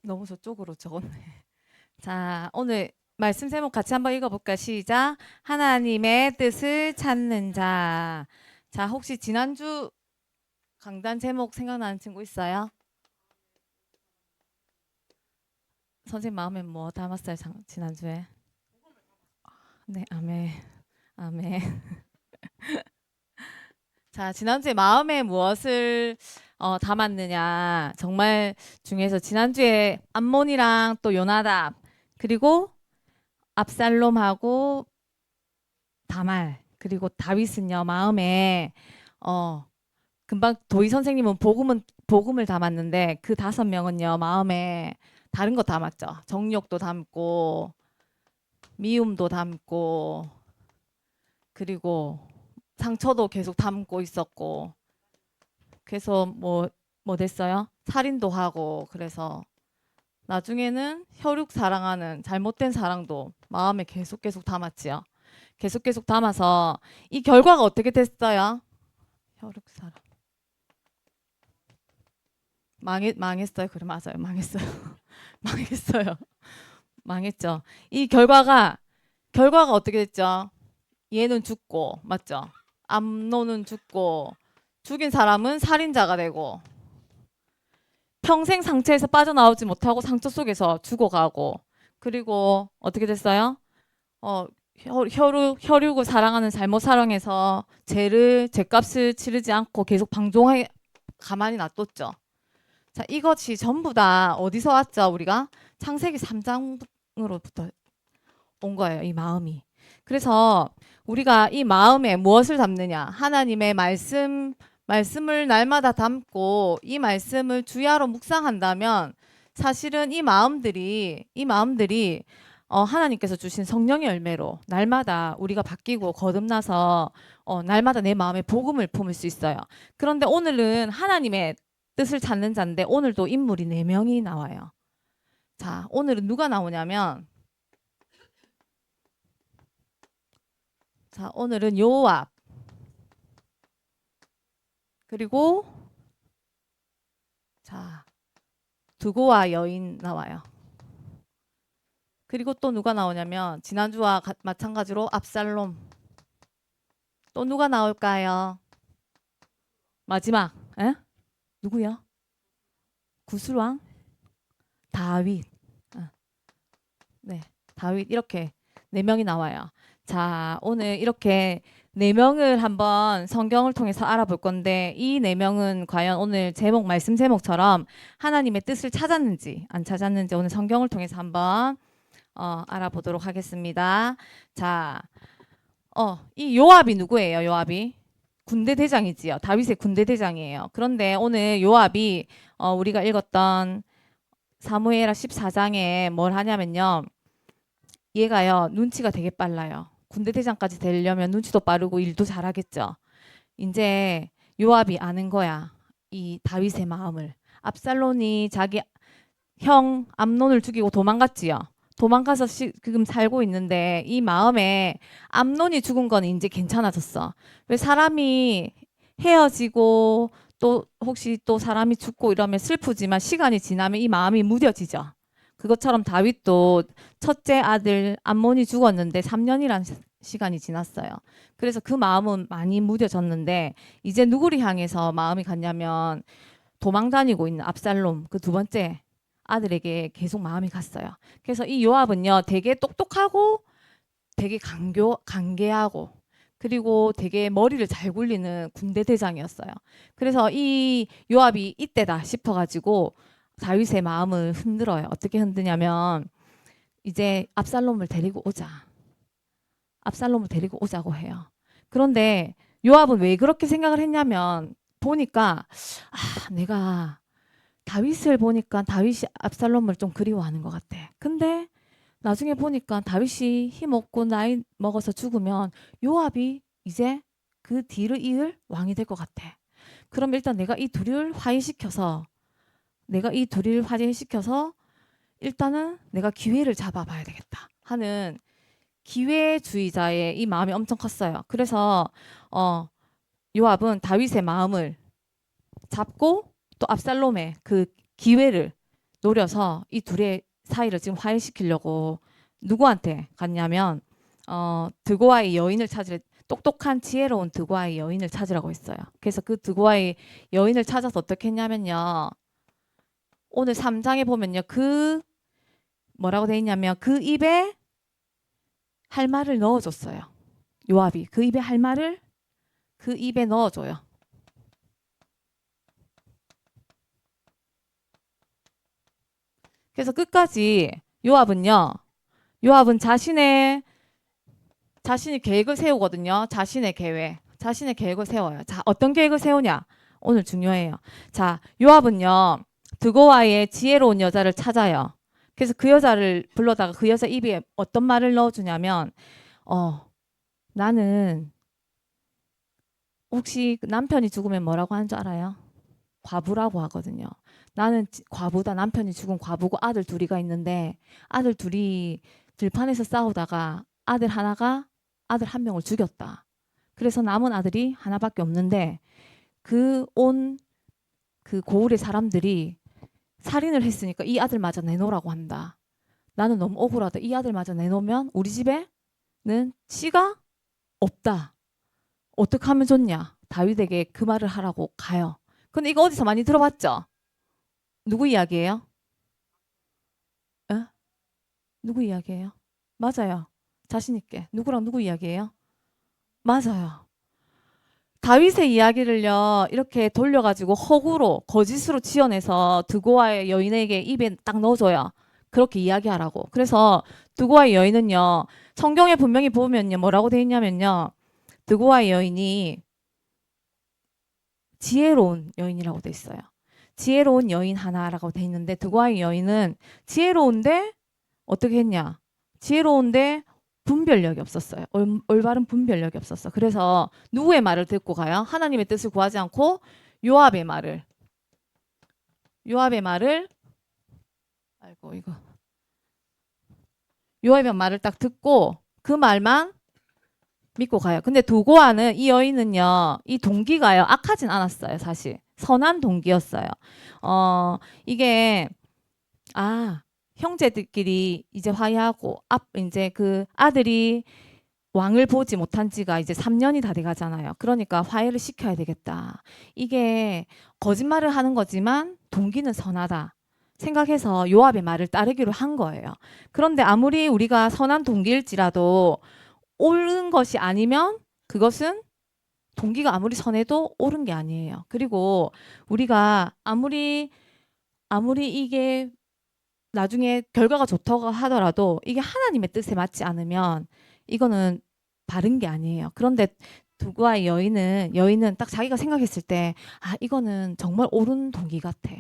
너무 저쪽으로 적었네. 자, 오늘 말씀 제목 같이 한번 읽어볼까? 시작. 하나님의 뜻을 찾는 자. 자, 혹시 지난주 강단 제목 생각나는 친구 있어요? 선생님 마음에 뭐 담았어요? 지난주에? 네, 아멘. 아멘. 자, 지난주에 마음에 무엇을 담았느냐. 정말 중요해서 지난주에 암몬이랑 또 요나답 그리고 압살롬하고 다말 그리고 다윗은요 마음에 어 금방 도희 선생님은 복음을 담았는데 그 5명은요 마음에 다른 거 담았죠. 정욕도 담고 미움도 담고 그리고 상처도 계속 담고 있었고 그래서 뭐 됐어요? 살인도 하고 그래서 나중에는 혈육 사랑하는 잘못된 사랑도 마음에 계속 담았지요. 계속 담아서 이 결과가 어떻게 됐어요? 혈육 사랑 망했어요. 그래 맞아요. 망했어요. 망했어요. 망했죠. 이 결과가 어떻게 됐죠? 얘는 죽고 맞죠? 암노는 죽고 죽인 사람은 살인자가 되고 평생 상처에서 빠져나오지 못하고 상처 속에서 죽어가고 그리고 어떻게 됐어요? 어, 혈육을 사랑하는 잘못 사랑해서 죄값을 치르지 않고 계속 방종하게 가만히 놔뒀죠. 자, 이것이 전부 다 어디서 왔죠? 우리가 창세기 3장으로부터 온 거예요. 이 마음이. 그래서 우리가 이 마음에 무엇을 담느냐? 하나님의 말씀을 날마다 담고 이 말씀을 주야로 묵상한다면 사실은 이 마음들이 하나님께서 주신 성령의 열매로 날마다 우리가 바뀌고 거듭나서 날마다 내 마음에 복음을 품을 수 있어요. 그런데 오늘은 하나님의 뜻을 찾는 자인데 오늘도 인물이 4명이 나와요. 자, 오늘은 누가 나오냐면 자, 오늘은 요압 그리고 자, 두고와 여인 나와요. 그리고 또 누가 나오냐면 지난주와 마찬가지로 압살롬. 또 누가 나올까요? 마지막. 에? 누구요? 구슬왕? 다윗. 네. 다윗 이렇게 4명이 나와요. 자, 오늘 이렇게 4명을 한번 성경을 통해서 알아볼 건데 이 4명은 과연 오늘 말씀 제목처럼 하나님의 뜻을 찾았는지 안 찾았는지 오늘 성경을 통해서 한번 알아보도록 하겠습니다. 자, 이 요압이 누구예요? 요압이 군대 대장이지요. 다윗의 군대 대장이에요. 그런데 오늘 요압이 우리가 읽었던 사무엘하 14장에 뭘 하냐면요. 얘가요 눈치가 되게 빨라요. 군대 대장까지 되려면 눈치도 빠르고 일도 잘하겠죠. 이제 요압이 아는 거야. 이 다윗의 마음을. 압살롬이 자기 형 암논을 죽이고 도망갔지요. 도망가서 지금 살고 있는데 이 마음에 암논이 죽은 건 이제 괜찮아졌어. 왜 사람이 헤어지고 또 혹시 또 사람이 죽고 이러면 슬프지만 시간이 지나면 이 마음이 무뎌지죠. 그것처럼 다윗도 첫째 아들 암몬이 죽었는데 3년이란 시간이 지났어요. 그래서 그 마음은 많이 무뎌졌는데 이제 누구를 향해서 마음이 갔냐면 도망 다니고 있는 압살롬 그 2번째 아들에게 계속 마음이 갔어요. 그래서 이 요압은요 되게 똑똑하고 되게 간계하고 그리고 되게 머리를 잘 굴리는 군대 대장이었어요. 그래서 이 요압이 이때다 싶어가지고 다윗의 마음을 흔들어요. 어떻게 흔드냐면 이제 압살롬을 데리고 오자. 압살롬을 데리고 오자고 해요. 그런데 요압은 왜 그렇게 생각을 했냐면 보니까 내가 다윗을 보니까 다윗이 압살롬을 좀 그리워하는 것 같아. 근데 나중에 보니까 다윗이 힘없고 나이 먹어서 죽으면 요압이 이제 그 뒤를 이을 왕이 될 것 같아. 그럼 일단 내가 이 둘을 화제시켜서 일단은 내가 기회를 잡아봐야 되겠다 하는 기회주의자의 이 마음이 엄청 컸어요. 그래서 요압은 다윗의 마음을 잡고 또 압살롬의 그 기회를 노려서 이 둘의 사이를 지금 화해시키려고 누구한테 갔냐면 드고아의 여인을 찾으래. 똑똑한 지혜로운 드고아의 여인을 찾으라고 했어요. 그래서 그 드고아의 여인을 찾아서 어떻게 했냐면요. 오늘 3장에 보면요. 그 뭐라고 돼 있냐면 그 입에 할 말을 넣어줬어요. 요압이 그 입에 할 말을 그 입에 넣어줘요. 그래서 끝까지 요압은 자신이 계획을 세우거든요. 자신의 계획을 세워요. 자, 어떤 계획을 세우냐? 오늘 중요해요. 자, 요압은요. 드고아의 지혜로운 여자를 찾아요. 그래서 그 여자를 불러다가 그 여자 입에 어떤 말을 넣어주냐면 나는 혹시 남편이 죽으면 뭐라고 하는 줄 알아요? 과부라고 하거든요. 나는 과부다. 남편이 죽은 과부고 아들 둘이가 있는데 아들 둘이 들판에서 싸우다가 아들 한 명을 죽였다. 그래서 남은 아들이 하나밖에 없는데 그 고을의 사람들이 살인을 했으니까 이 아들마저 내놓으라고 한다. 나는 너무 억울하다. 이 아들마저 내놓으면 우리 집에는 씨가 없다. 어떻게 하면 좋냐? 다윗에게 그 말을 하라고 가요. 근데 이거 어디서 많이 들어봤죠? 누구 이야기예요? 에? 누구 이야기예요? 맞아요. 자신 있게. 누구랑 누구 이야기예요? 맞아요. 다윗의 이야기를요, 이렇게 돌려가지고 허구로, 거짓으로 지어내서 드고아의 여인에게 입에 딱 넣어줘요. 그렇게 이야기하라고. 그래서 드고아의 여인은요, 성경에 분명히 보면요, 뭐라고 돼 있냐면요, 드고아의 여인이 지혜로운 여인이라고 돼 있어요. 지혜로운 여인 하나라고 돼 있는데 드고아의 여인은 지혜로운데 어떻게 했냐? 지혜로운데 분별력이 없었어요. 올바른 분별력이 없었어. 그래서 누구의 말을 듣고 가요? 하나님의 뜻을 구하지 않고 요압의 말을 아이고 이거 요압의 말을 딱 듣고 그 말만 믿고 가요. 근데 드고아는 이 여인은요, 이 동기가요, 악하진 않았어요, 사실. 선한 동기였어요. 이게, 형제들끼리 이제 화해하고, 이제 그 아들이 왕을 보지 못한 지가 이제 3년이 다 돼 가잖아요. 그러니까 화해를 시켜야 되겠다. 이게 거짓말을 하는 거지만 동기는 선하다. 생각해서 요압의 말을 따르기로 한 거예요. 그런데 아무리 우리가 선한 동기일지라도 옳은 것이 아니면 그것은 동기가 아무리 선해도 옳은 게 아니에요. 그리고 우리가 아무리 이게 나중에 결과가 좋다고 하더라도 이게 하나님의 뜻에 맞지 않으면 이거는 바른 게 아니에요. 그런데 두고아의 여인은 딱 자기가 생각했을 때 이거는 정말 옳은 동기 같아.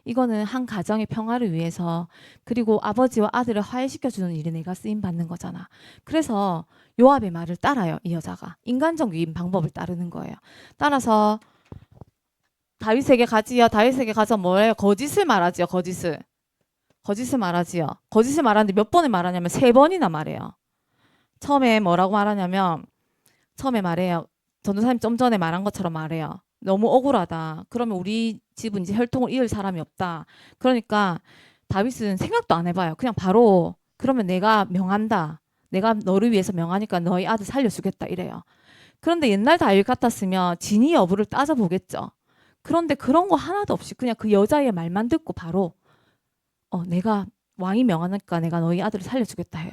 이거는 한 가정의 평화를 위해서 그리고 아버지와 아들을 화해시켜주는 일에 내가 쓰임 받는 거잖아. 그래서 요압의 말을 따라요. 이 여자가. 인간적인 방법을 따르는 거예요. 따라서 다윗에게 가지요. 다윗에게 가서 뭐예요? 거짓을 말하지요. 거짓을 말하지요. 거짓을 말하는데 몇 번을 말하냐면 3번이나 말해요. 처음에 뭐라고 말하냐면 처음에 말해요. 전도사님 좀 전에 말한 것처럼 말해요. 너무 억울하다. 그러면 우리 집은 이제 혈통을 이을 사람이 없다. 그러니까 다윗은 생각도 안 해봐요. 그냥 바로 그러면 내가 명한다. 내가 너를 위해서 명하니까 너희 아들 살려주겠다 이래요. 그런데 옛날 다윗 같았으면 진위 여부를 따져보겠죠. 그런데 그런 거 하나도 없이 그냥 그 여자의 말만 듣고 바로 내가 왕이 명하니까 내가 너희 아들을 살려주겠다 해요.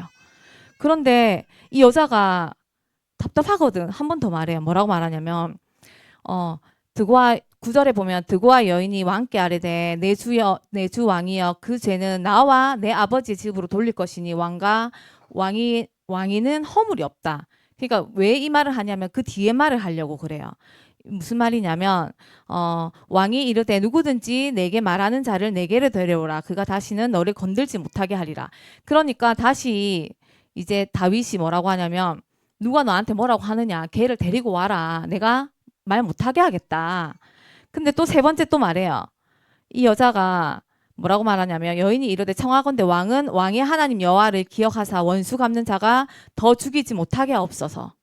그런데 이 여자가 답답하거든. 한 번 더 말해요. 뭐라고 말하냐면 드고아 9절에 보면 드고아 여인이 왕께 아뢰되 내 주 왕이여 그 죄는 나와 내 아버지 집으로 돌릴 것이니 왕이는 허물이 없다. 그러니까 왜 이 말을 하냐면 그 뒤에 말을 하려고 그래요. 무슨 말이냐면 왕이 이르되 누구든지 내게 말하는 자를 내게로 데려오라. 그가 다시는 너를 건들지 못하게 하리라. 그러니까 다시 이제 다윗이 뭐라고 하냐면 누가 너한테 뭐라고 하느냐. 걔를 데리고 와라. 내가 말 못하게 하겠다. 근데 또 3번째 또 말해요. 이 여자가 뭐라고 말하냐면 여인이 이르되 청하건대 왕은 왕의 하나님 여호와를 기억하사 원수 갚는 자가 더 죽이지 못하게 하옵소서.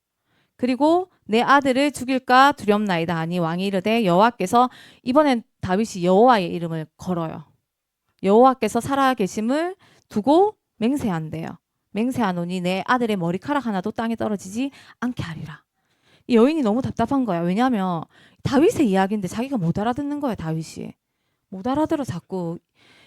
그리고 내 아들을 죽일까 두렵나이다 하니 왕이 이르되 여호와께서 이번엔 다윗이 여호와의 이름을 걸어요. 여호와께서 살아 계심을 두고 맹세한대요. 맹세하노니 내 아들의 머리카락 하나도 땅에 떨어지지 않게 하리라. 이 여인이 너무 답답한 거야. 왜냐하면 다윗의 이야기인데 자기가 못 알아듣는 거야. 다윗이 못 알아들어. 자꾸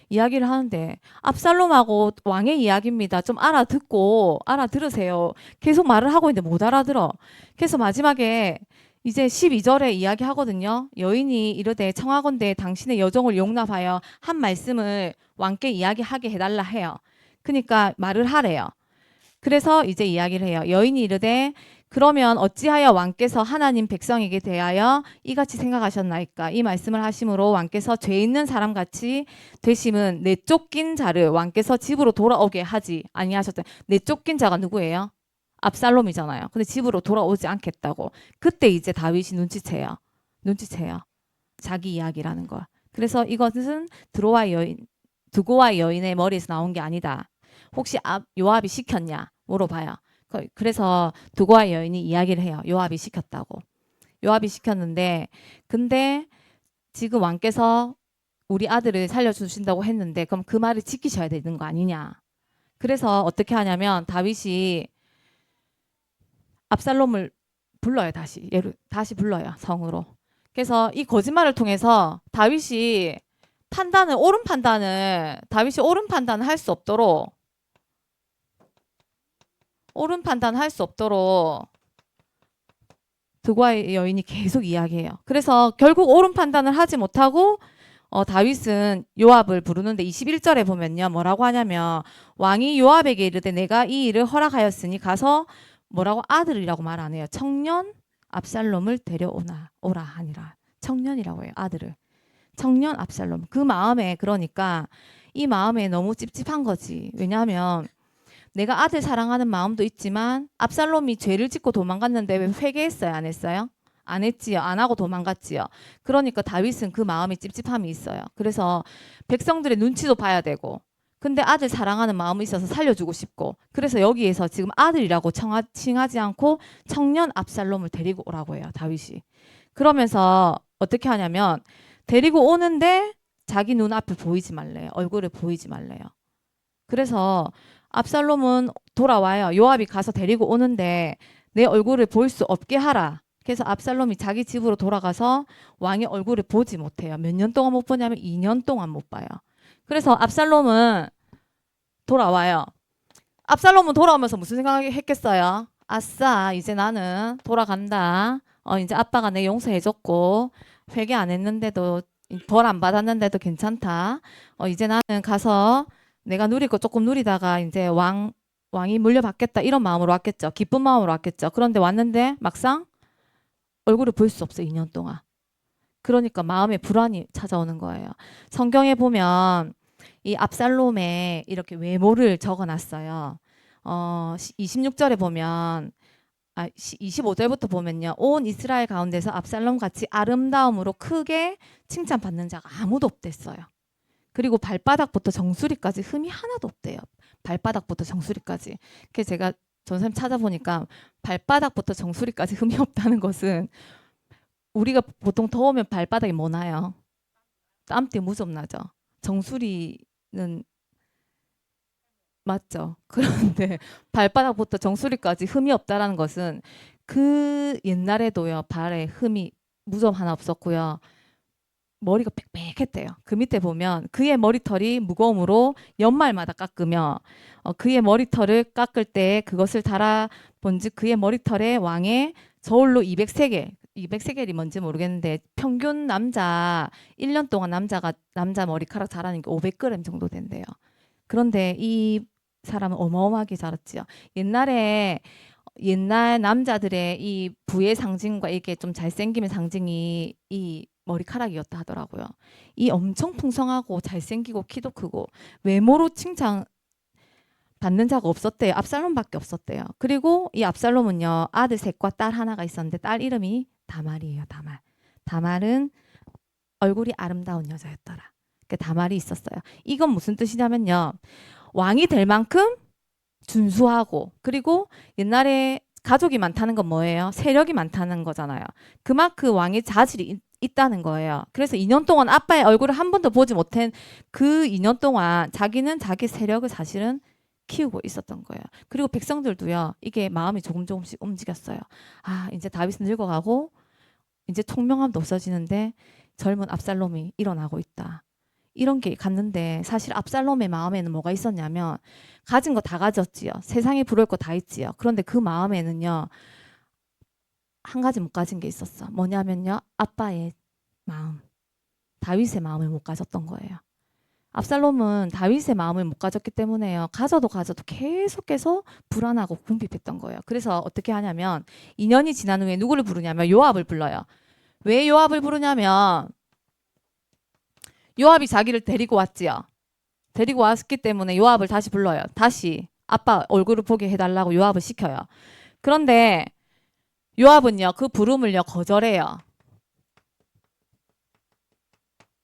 이야기를 하는데 압살롬하고 왕의 이야기입니다. 좀 알아들으세요. 계속 말을 하고 있는데 못 알아들어. 그래서 마지막에 이제 12절에 이야기하거든요. 여인이 이르되 청하건대 당신의 여종을 용납하여 한 말씀을 왕께 이야기하게 해달라 해요. 그러니까 말을 하래요. 그래서 이제 이야기를 해요. 여인이 이르되 그러면 어찌하여 왕께서 하나님 백성에게 대하여 이같이 생각하셨나이까? 이 말씀을 하심으로 왕께서 죄 있는 사람같이 되심은 내쫓긴 자를 왕께서 집으로 돌아오게 하지 아니하셨다. 내쫓긴 자가 누구예요? 압살롬이잖아요. 근데 집으로 돌아오지 않겠다고. 그때 이제 다윗이 눈치채요. 자기 이야기라는 거. 그래서 이것은 두고와 여인의 머리에서 나온 게 아니다. 혹시 요압이 시켰냐? 물어봐요. 그래서 두고와 여인이 이야기를 해요. 요압이 시켰다고. 요압이 시켰는데 근데 지금 왕께서 우리 아들을 살려주신다고 했는데 그럼 그 말을 지키셔야 되는 거 아니냐. 그래서 어떻게 하냐면 다윗이 압살롬을 불러요. 다시 불러요. 성으로. 그래서 이 거짓말을 통해서 다윗이 옳은 판단을 할 수 없도록 두고와 여인이 계속 이야기해요. 그래서 결국 옳은 판단을 하지 못하고 다윗은 요압을 부르는데 21절에 보면요. 뭐라고 하냐면 왕이 요압에게 이르되 내가 이 일을 허락하였으니 가서 뭐라고 아들이라고 말 안 해요. 청년 압살롬을 오라 하니라. 청년이라고 해요. 아들을. 청년 압살롬. 그 마음에 그러니까 이 마음에 너무 찝찝한 거지. 왜냐하면 내가 아들 사랑하는 마음도 있지만 압살롬이 죄를 짓고 도망갔는데 왜 회개했어요? 안 했어요? 안 했지요. 안 하고 도망갔지요. 그러니까 다윗은 그 마음에 찝찝함이 있어요. 그래서 백성들의 눈치도 봐야 되고 근데 아들 사랑하는 마음이 있어서 살려주고 싶고 그래서 여기에서 지금 아들이라고 칭하지 않고 청년 압살롬을 데리고 오라고 해요. 다윗이. 그러면서 어떻게 하냐면 데리고 오는데 자기 눈앞에 보이지 말래요. 얼굴을 보이지 말래요. 그래서 압살롬은 돌아와요. 요압이 가서 데리고 오는데 내 얼굴을 볼 수 없게 하라. 그래서 압살롬이 자기 집으로 돌아가서 왕의 얼굴을 보지 못해요. 몇 년 동안 못 보냐면 2년 동안 못 봐요. 그래서 압살롬은 돌아와요. 압살롬은 돌아오면서 무슨 생각을 했겠어요? 아싸, 이제 나는 돌아간다. 이제 아빠가 내 용서해줬고 회개 안 했는데도 벌 안 받았는데도 괜찮다. 이제 나는 가서 내가 누릴 거 조금 누리다가 이제 왕이 물려받겠다 이런 마음으로 왔겠죠. 기쁜 마음으로 왔겠죠. 그런데 왔는데 막상 얼굴을 볼 수 없어 2년 동안. 그러니까 마음에 불안이 찾아오는 거예요. 성경에 보면 이 압살롬의 이렇게 외모를 적어놨어요. 26절에 보면 25절부터 보면요. 온 이스라엘 가운데서 압살롬 같이 아름다움으로 크게 칭찬받는 자가 아무도 없댔어요. 그리고 발바닥부터 정수리까지 흠이 하나도 없대요. 발바닥부터 정수리까지. 그래서 제가 전선생님 찾아보니까 발바닥부터 정수리까지 흠이 없다는 것은 우리가 보통 더우면 발바닥이 뭐 나요? 땀띠 무좀 나죠. 정수리는 맞죠. 그런데 발바닥부터 정수리까지 흠이 없다라는 것은 그 옛날에도요. 발에 흠이 무좀 하나 없었고요. 머리가 빽빽했대요. 그 밑에 보면 그의 머리털이 무거움으로 연말마다 깎으며 그의 머리털을 깎을 때 그것을 달아본즉 그의 머리털에 왕의 저울로 200세겔 200세겔이 뭔지 모르겠는데 평균 남자 1년 동안 남자 머리카락 자라는 게 500g 정도 된대요. 그런데 이 사람은 어마어마하게 자랐지요. 옛날 남자들의 이 부의 상징과 이게 좀 잘생김의 상징이 이 머리카락이었다 하더라고요. 이 엄청 풍성하고 잘생기고 키도 크고 외모로 칭찬 받는 자가 없었대요. 압살롬밖에 없었대요. 그리고 이 압살롬은요. 아들 셋과 딸 하나가 있었는데 딸 이름이 다말이에요. 다말은 얼굴이 아름다운 여자였더라. 그 다말이 있었어요. 이건 무슨 뜻이냐면요. 왕이 될 만큼 준수하고 그리고 옛날에 가족이 많다는 건 뭐예요? 세력이 많다는 거잖아요. 그만큼 왕의 자질이 있다는 거예요. 그래서 2년 동안 아빠의 얼굴을 한 번도 보지 못한 그 2년 동안 자기는 자기 세력을 사실은 키우고 있었던 거예요. 그리고 백성들도요. 이게 마음이 조금씩 움직였어요. 아, 이제 다윗은 늙어가고 이제 총명함도 없어지는데 젊은 압살롬이 일어나고 있다. 이런 게 갔는데 사실 압살롬의 마음에는 뭐가 있었냐면 가진 거 다 가졌지요. 세상에 부러울 거 다 있지요. 그런데 그 마음에는요. 한 가지 못 가진 게 있었어. 뭐냐면요. 아빠의 마음. 다윗의 마음을 못 가졌던 거예요. 압살롬은 다윗의 마음을 못 가졌기 때문에요. 가져도 계속 불안하고 궁핍했던 거예요. 그래서 어떻게 하냐면 2년이 지난 후에 누구를 부르냐면 요압을 불러요. 왜 요압을 부르냐면 요압이 자기를 데리고 왔지요. 데리고 왔기 때문에 요압을 다시 불러요. 다시 아빠 얼굴을 보게 해달라고 요압을 시켜요. 그런데 요압은요. 그 부름을요. 거절해요.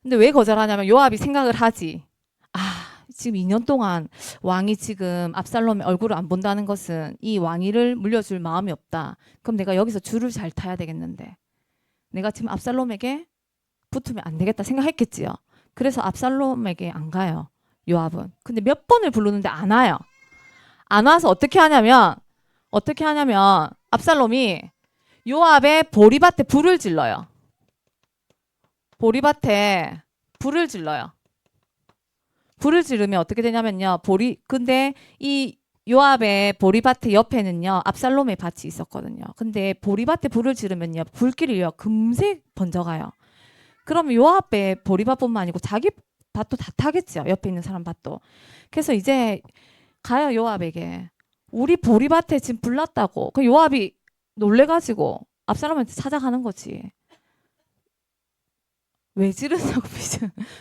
근데 왜 거절하냐면 요압이 생각을 하지. 아, 지금 2년 동안 왕이 지금 압살롬의 얼굴을 안 본다는 것은 이 왕위를 물려줄 마음이 없다. 그럼 내가 여기서 줄을 잘 타야 되겠는데. 내가 지금 압살롬에게 붙으면 안 되겠다 생각했겠지요. 그래서 압살롬에게 안 가요. 요압은. 근데 몇 번을 부르는데 안 와요. 안 와서 어떻게 하냐면 압살롬이 요압의 보리밭에 불을 질러요. 보리밭에 불을 질러요. 불을 지르면 어떻게 되냐면요. 근데 이 요압의 보리밭의 옆에는요. 압살롬의 밭이 있었거든요. 근데 보리밭에 불을 지르면요. 불길이요. 금세 번져가요. 그러면 요압의 보리밭뿐만 아니고 자기 밭도 다 타겠죠. 옆에 있는 사람 밭도. 그래서 이제 가요. 요압에게. 우리 보리밭에 지금 불 났다고. 그 요압이 놀래가지고 압살롬한테 찾아가는 거지. 왜 지르냐고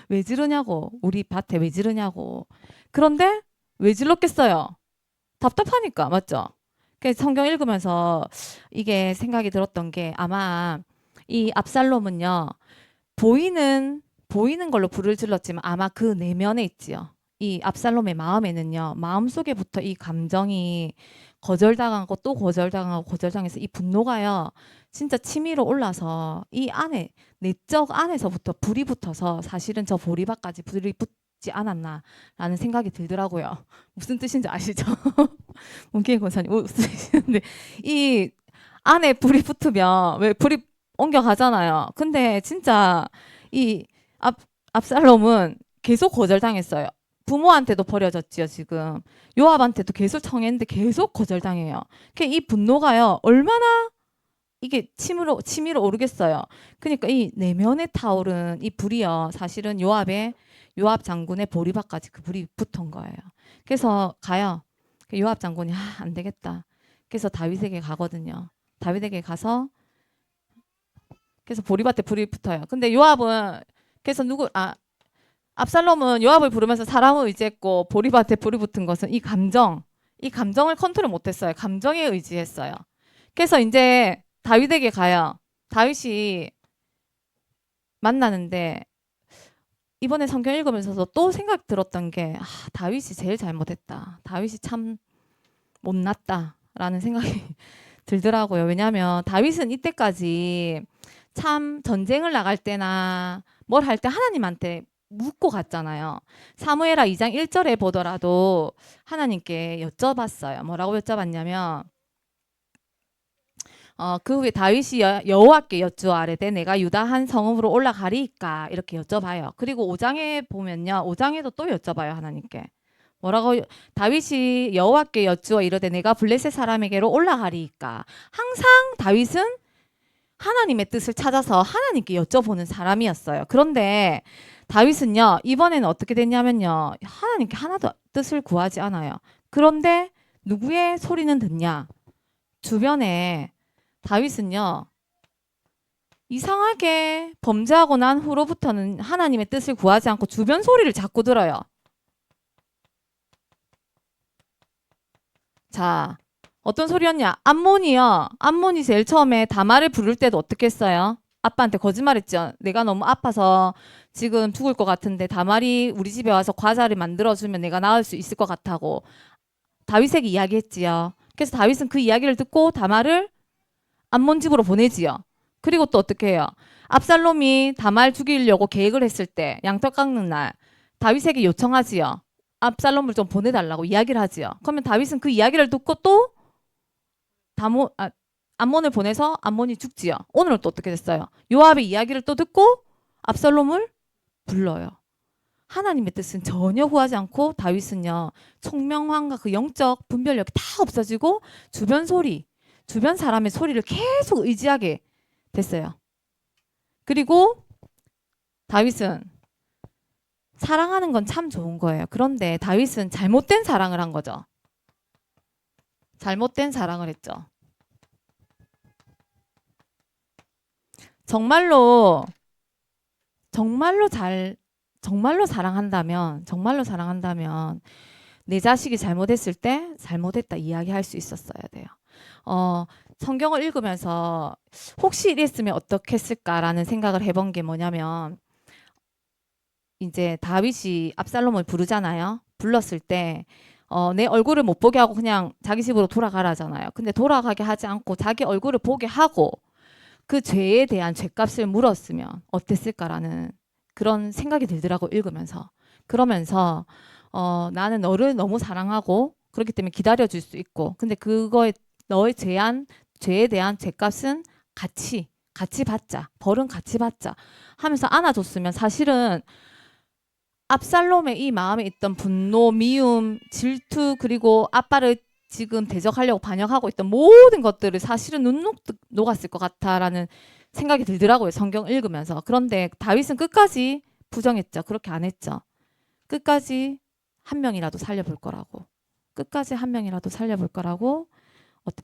왜 지르냐고 우리 밭에 왜 지르냐고. 그런데 왜 질렀겠어요? 답답하니까. 맞죠? 성경 읽으면서 이게 생각이 들었던 게 아마 이 압살롬은요 보이는 걸로 불을 질렀지만 아마 그 내면에 있지요. 이 압살롬의 마음에는요 마음속에부터 이 감정이 거절당하고 또 거절당해서 이 분노가요 진짜 치밀어 올라서 이 안에 내적 안에서부터 불이 붙어서 사실은 저 보리밭까지 불이 붙지 않았나라는 생각이 들더라고요. 무슨 뜻인지 아시죠? 문기인 권사님 웃으시는데 이 안에 불이 붙으면 왜 불이 옮겨가잖아요. 근데 진짜 이 압살롬은 계속 거절당했어요. 부모한테도 버려졌지요, 지금. 요압한테도 계속 청했는데 계속 거절당해요. 이 분노가요, 얼마나 이게 치밀어 오르겠어요. 그러니까 이 내면에 타오른 이 불이요, 사실은 요압 장군의 보리밭까지 그 불이 붙은 거예요. 그래서 가요. 요압 장군이 안 되겠다. 그래서 다윗에게 가거든요. 다윗에게 가서 그래서 보리밭에 불이 붙어요. 근데 요압은 그래서 압살롬은 요압을 부르면서 사람을 의지했고 보리밭에 불이 붙은 것은 이 감정을 컨트롤 못했어요. 감정에 의지했어요. 그래서 이제 다윗에게 가요. 다윗이 만나는데 이번에 성경 읽으면서도 또 생각 들었던 게 다윗이 제일 잘못했다. 다윗이 참 못났다라는 생각이 들더라고요. 왜냐하면 다윗은 이때까지 참 전쟁을 나갈 때나 뭘 할 때 하나님한테 묻고 갔잖아요. 사무엘하 2장 1절에 보더라도 하나님께 여쭤봤어요. 뭐라고 여쭤봤냐면 그 후에 다윗이 여호와께 여쭈아뢰되 내가 유다 한 성읍으로 올라가리이까 이렇게 여쭤봐요. 그리고 5장에 보면요. 5장에도 또 여쭤봐요. 하나님께. 뭐라고 다윗이 여호와께 여쭈어 이르되 내가 블레셋 사람에게로 올라가리이까. 항상 다윗은 하나님의 뜻을 찾아서 하나님께 여쭤보는 사람이었어요. 그런데 다윗은요. 이번에는 어떻게 됐냐면요. 하나님께 하나도 뜻을 구하지 않아요. 그런데 누구의 소리는 듣냐? 주변에 다윗은요. 이상하게 범죄하고 난 후로부터는 하나님의 뜻을 구하지 않고 주변 소리를 자꾸 들어요. 자, 어떤 소리였냐? 암몬이요. 암몬이 제일 처음에 다말을 부를 때도 어떻게 했어요? 아빠한테 거짓말했죠. 내가 너무 아파서 지금 죽을 것 같은데 다말이 우리 집에 와서 과자를 만들어주면 내가 나을 수 있을 것 같다고 다윗에게 이야기했지요. 그래서 다윗은 그 이야기를 듣고 다말을 암몬 집으로 보내지요. 그리고 또 어떻게 해요? 압살롬이 다말 죽이려고 계획을 했을 때 양털 깎는 날 다윗에게 요청하지요. 압살롬을 좀 보내달라고 이야기를 하지요. 그러면 다윗은 그 이야기를 듣고 또 암몬을 보내서 암몬이 죽지요. 오늘은 또 어떻게 됐어요? 요압의 이야기를 또 듣고 압살롬을 불러요. 하나님의 뜻은 전혀 구하지 않고 다윗은요, 총명함과 그 영적 분별력이 다 없어지고 주변 소리, 주변 사람의 소리를 계속 의지하게 됐어요. 그리고 다윗은 사랑하는 건 참 좋은 거예요. 그런데 다윗은 잘못된 사랑을 한 거죠. 잘못된 사랑을 했죠. 정말로 사랑한다면 내 자식이 잘못했을 때 잘못했다 이야기할 수 있었어야 돼요. 성경을 읽으면서 혹시 이랬으면 어떻게 했을까라는 생각을 해본 게 뭐냐면, 이제 다윗이 압살롬을 부르잖아요. 불렀을 때 내 얼굴을 못 보게 하고 그냥 자기 집으로 돌아가라잖아요. 근데 돌아가게 하지 않고 자기 얼굴을 보게 하고 그 죄에 대한 죄값을 물었으면 어땠을까라는 그런 생각이 들더라고, 읽으면서. 그러면서 나는 너를 너무 사랑하고 그렇기 때문에 기다려줄 수 있고, 근데 그거에 너의 죄에 대한 죄값은 같이 받자, 벌은 같이 받자 하면서 안아줬으면, 사실은 압살롬의 이 마음에 있던 분노, 미움, 질투, 그리고 아빠를 지금 대적하려고 반역하고 있던 모든 것들을 사실은 눈 녹았을 것 같다라는 생각이 들더라고요, 성경 읽으면서. 그런데 다윗은 끝까지 부정했죠. 그렇게 안 했죠. 끝까지 한 명이라도 살려볼 거라고. 끝까지 한 명이라도 살려볼 거라고.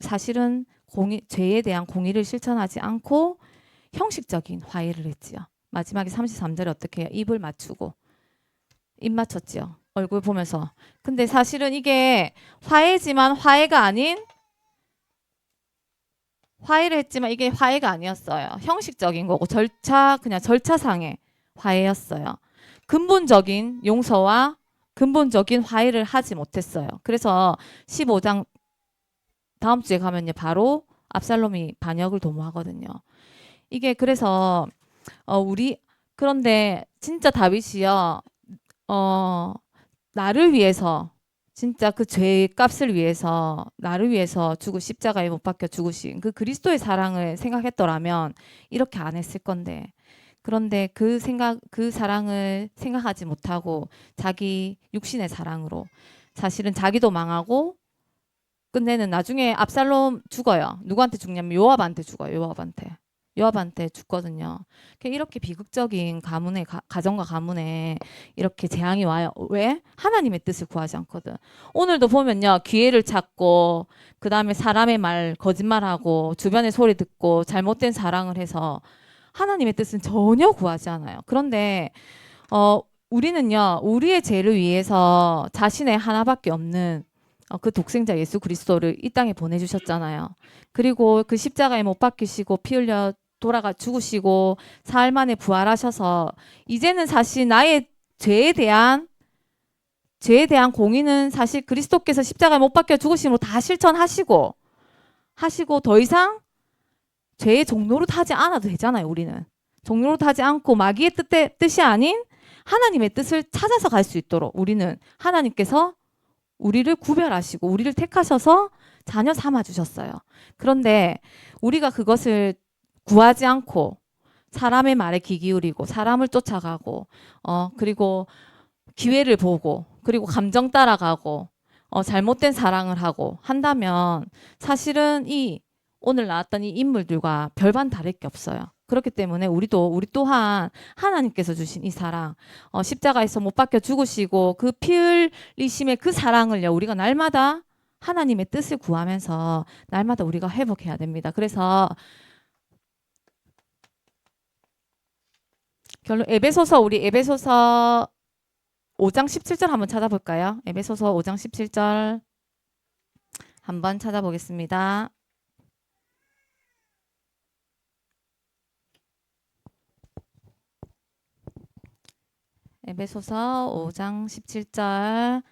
사실은 죄에 대한 공의를 실천하지 않고 형식적인 화해를 했지요. 마지막에 33절에 어떻게 해요? 입을 맞추고 입 맞췄지요. 얼굴 보면서. 근데 사실은 이게 화해지만 화해를 했지만 이게 화해가 아니었어요. 형식적인 거고 그냥 절차상의 화해였어요. 근본적인 용서와 근본적인 화해를 하지 못했어요. 그래서 15장 다음 주에 가면요, 바로 압살롬이 반역을 도모하거든요. 이게 그래서 그런데 진짜 다윗이요, 나를 위해서, 진짜 그 죄값을 위해서, 나를 위해서 십자가에 못 박혀 죽으신 그 그리스도의 사랑을 생각했더라면 이렇게 안 했을 건데, 그런데 그 사랑을 생각하지 못하고 자기 육신의 사랑으로 사실은 자기도 망하고 끝내는, 나중에 압살롬 죽어요. 누구한테 죽냐면 요압한테 죽어요. 요압한테 죽거든요. 이렇게 비극적인 가정과 가문에 이렇게 재앙이 와요. 왜? 하나님의 뜻을 구하지 않거든. 오늘도 보면요, 기회를 찾고 그 다음에 사람의 말 거짓말하고 주변의 소리 듣고 잘못된 사랑을 해서 하나님의 뜻은 전혀 구하지 않아요. 그런데 우리는요, 우리의 죄를 위해서 자신의 하나밖에 없는 그 독생자 예수 그리스도를 이 땅에 보내주셨잖아요. 그리고 그 십자가에 못 박히시고 피 흘려 돌아가 죽으시고 사흘 만에 부활하셔서 이제는 사실 나의 죄에 대한 공의는 사실 그리스도께서 십자가에 못 박혀 죽으심으로 다 실천하시고 더 이상 죄의 종노릇 하지 않아도 되잖아요. 우리는 종노릇 하지 않고 마귀의 뜻이 아닌 하나님의 뜻을 찾아서 갈 수 있도록 우리는 하나님께서 우리를 구별하시고 우리를 택하셔서 자녀 삼아 주셨어요. 그런데 우리가 그것을 구하지 않고 사람의 말에 귀 기울이고 사람을 쫓아가고 그리고 기회를 보고 그리고 감정 따라가고 잘못된 사랑을 하고 한다면 사실은 오늘 나왔던 이 인물들과 별반 다를 게 없어요. 그렇기 때문에 우리 또한 하나님께서 주신 이 사랑, 십자가에서 못 박혀 죽으시고 그 피 흘리심의 그 사랑을요, 우리가 날마다 하나님의 뜻을 구하면서 날마다 우리가 회복해야 됩니다. 그래서 결론 우리 에베소서 5장 17절 한번 찾아볼까요? 에베소서 5장 17절 한번 찾아보겠습니다. 에베소서 5장 17절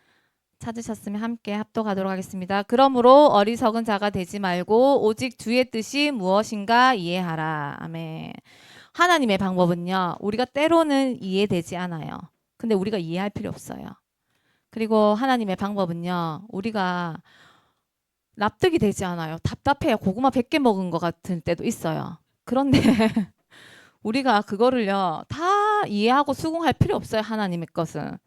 찾으셨으면 함께 합독하도록 하겠습니다. 그러므로 어리석은 자가 되지 말고 오직 주의 뜻이 무엇인가 이해하라. 아멘. 하나님의 방법은요. 우리가 때로는 이해되지 않아요. 근데 우리가 이해할 필요 없어요. 그리고 하나님의 방법은요. 우리가 납득이 되지 않아요. 답답해요. 고구마 100개 먹은 것 같은 때도 있어요. 그런데 우리가 그거를요. 다 이해하고 수긍할 필요 없어요. 하나님의 것은.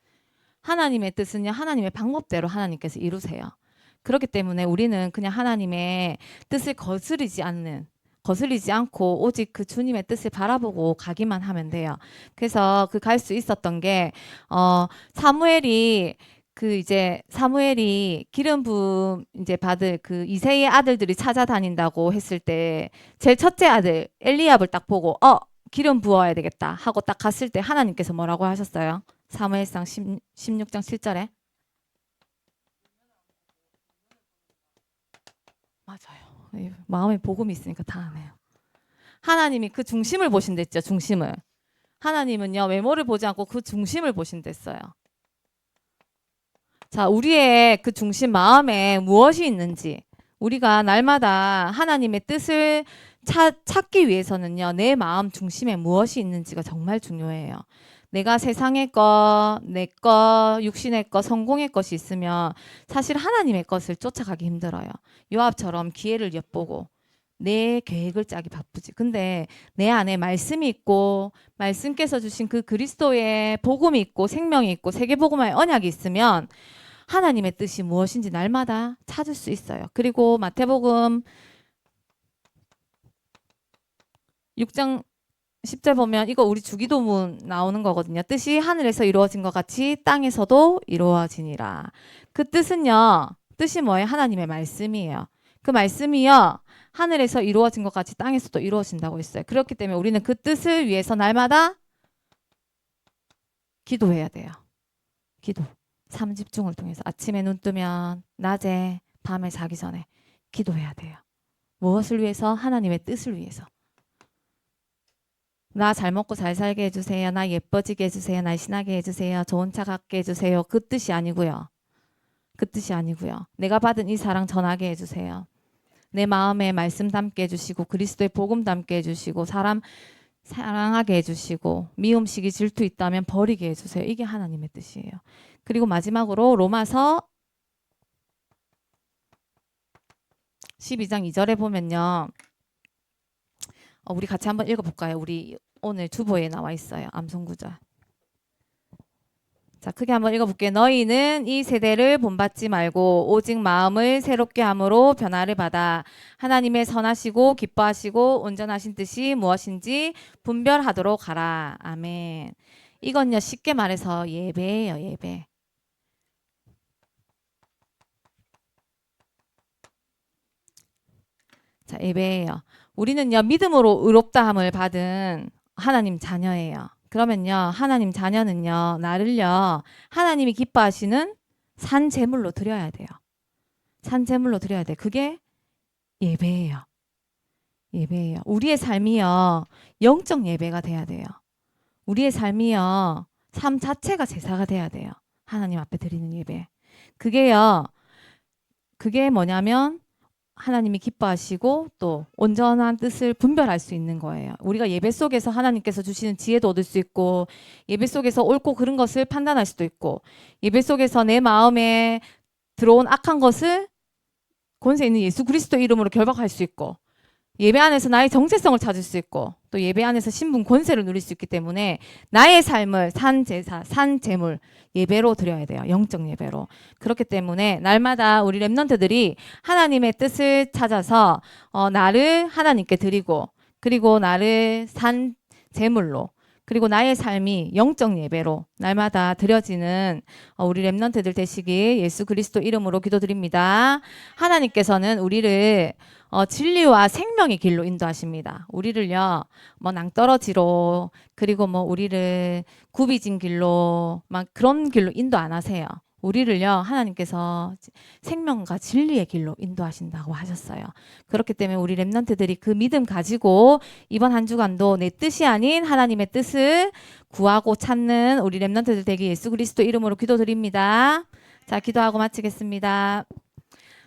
하나님의 뜻은요. 하나님의 방법대로 하나님께서 이루세요. 그렇기 때문에 우리는 그냥 하나님의 뜻을 거스르지 않고 오직 그 주님의 뜻을 바라보고 가기만 하면 돼요. 그래서 그 갈 수 있었던 게 사무엘이 기름 부음 이제 받을 그 이새의 아들들이 찾아다닌다고 했을 때 제일 첫째 아들 엘리압을 딱 보고 기름 부어야 되겠다 하고 딱 갔을 때 하나님께서 뭐라고 하셨어요? 사무엘상 16장 7절에 맞아요. 마음에 복음이 있으니까 다 하네요. 하나님이 그 중심을 보신댔죠. 중심을. 하나님은요. 외모를 보지 않고 그 중심을 보신댔어요. 자, 우리의 그 중심 마음에 무엇이 있는지 우리가 날마다 하나님의 뜻을 찾기 위해서는요. 내 마음 중심에 무엇이 있는지가 정말 중요해요. 내가 세상의 것, 내 것, 육신의 것, 성공의 것이 있으면 사실 하나님의 것을 쫓아가기 힘들어요. 요압처럼 기회를 엿보고 내 계획을 짜기 바쁘지. 근데 내 안에 말씀이 있고 말씀께서 주신 그 그리스도의 복음이 있고 생명이 있고 세계복음의 언약이 있으면 하나님의 뜻이 무엇인지 날마다 찾을 수 있어요. 그리고 마태복음 6장 10절 보면 이거 우리 주기도문 나오는 거거든요. 뜻이 하늘에서 이루어진 것 같이 땅에서도 이루어지니라. 그 뜻은요. 뜻이 뭐예요? 하나님의 말씀이에요. 그 말씀이요. 하늘에서 이루어진 것 같이 땅에서도 이루어진다고 했어요. 그렇기 때문에 우리는 그 뜻을 위해서 날마다 기도해야 돼요. 기도. 삶 집중을 통해서 아침에 눈 뜨면 낮에 밤에 자기 전에 기도해야 돼요. 무엇을 위해서? 하나님의 뜻을 위해서. 나 잘 먹고 잘 살게 해주세요. 나 예뻐지게 해주세요. 날씬하게 해주세요. 좋은 차 갖게 해주세요. 그 뜻이 아니고요. 그 뜻이 아니고요. 내가 받은 이 사랑 전하게 해주세요. 내 마음에 말씀 담게 해주시고 그리스도의 복음 담게 해주시고 사람 사랑하게 해주시고 미움시기 질투 있다면 버리게 해주세요. 이게 하나님의 뜻이에요. 그리고 마지막으로 로마서 12장 2절에 보면요. 우리 같이 한번 읽어볼까요? 우리 오늘 주보에 나와 있어요. 암송구절. 자, 크게 한번 읽어볼게요. 너희는 이 세대를 본받지 말고 오직 마음을 새롭게 함으로 변화를 받아 하나님의 선하시고 기뻐하시고 온전하신 뜻이 무엇인지 분별하도록 하라. 아멘. 이건요 쉽게 말해서 예배예요. 예배. 자, 예배예요. 우리는요 믿음으로 의롭다함을 받은 하나님 자녀예요. 그러면요 하나님 자녀는요 나를요 하나님이 기뻐하시는 산 제물로 드려야 돼요. 산 제물로 드려야 돼. 그게 예배예요. 예배예요. 우리의 삶이요 영적 예배가 돼야 돼요. 우리의 삶이요 삶 자체가 제사가 돼야 돼요. 하나님 앞에 드리는 예배. 그게 뭐냐면 하나님이 기뻐하시고 또 온전한 뜻을 분별할 수 있는 거예요. 우리가 예배 속에서 하나님께서 주시는 지혜도 얻을 수 있고 예배 속에서 옳고 그른 것을 판단할 수도 있고 예배 속에서 내 마음에 들어온 악한 것을 권세 있는 예수 그리스도 이름으로 결박할 수 있고 예배 안에서 나의 정체성을 찾을 수 있고 또 예배 안에서 신분 권세를 누릴 수 있기 때문에 나의 삶을 산 제사, 산 제물 예배로 드려야 돼요. 영적 예배로. 그렇기 때문에 날마다 우리 렘넌트들이 하나님의 뜻을 찾아서 나를 하나님께 드리고 그리고 나를 산 제물로 그리고 나의 삶이 영적 예배로 날마다 드려지는 우리 렘넌트들 되시길 예수 그리스도 이름으로 기도드립니다. 하나님께서는 우리를 진리와 생명의 길로 인도하십니다. 우리를요, 낭떠러지로 그리고 우리를 굽이진 길로 막 그런 길로 인도 안 하세요. 우리를요 하나님께서 생명과 진리의 길로 인도하신다고 하셨어요. 그렇기 때문에 우리 렘넌트들이 그 믿음 가지고 이번 한 주간도 내 뜻이 아닌 하나님의 뜻을 구하고 찾는 우리 렘넌트들 되기 예수 그리스도 이름으로 기도드립니다. 자, 기도하고 마치겠습니다.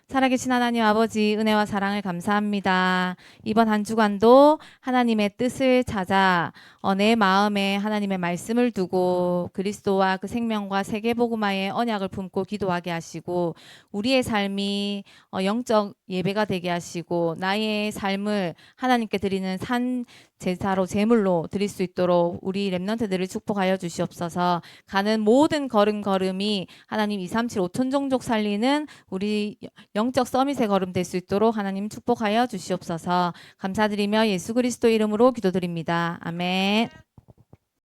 살아계신 하나님 아버지 은혜와 사랑을 감사합니다. 이번 한 주간도 하나님의 뜻을 찾아 내 마음에 하나님의 말씀을 두고 그리스도와 그 생명과 세계복음화의 언약을 품고 기도하게 하시고 우리의 삶이 영적 예배가 되게 하시고 나의 삶을 하나님께 드리는 산 제사로 제물로 드릴 수 있도록 우리 렘넌트들을 축복하여 주시옵소서. 가는 모든 걸음걸음이 하나님 2, 3, 7, 5천 종족 살리는 우리 영적 서밋의 걸음 될 수 있도록 하나님 축복하여 주시옵소서. 감사드리며 예수 그리스도 이름으로 기도드립니다. 아멘.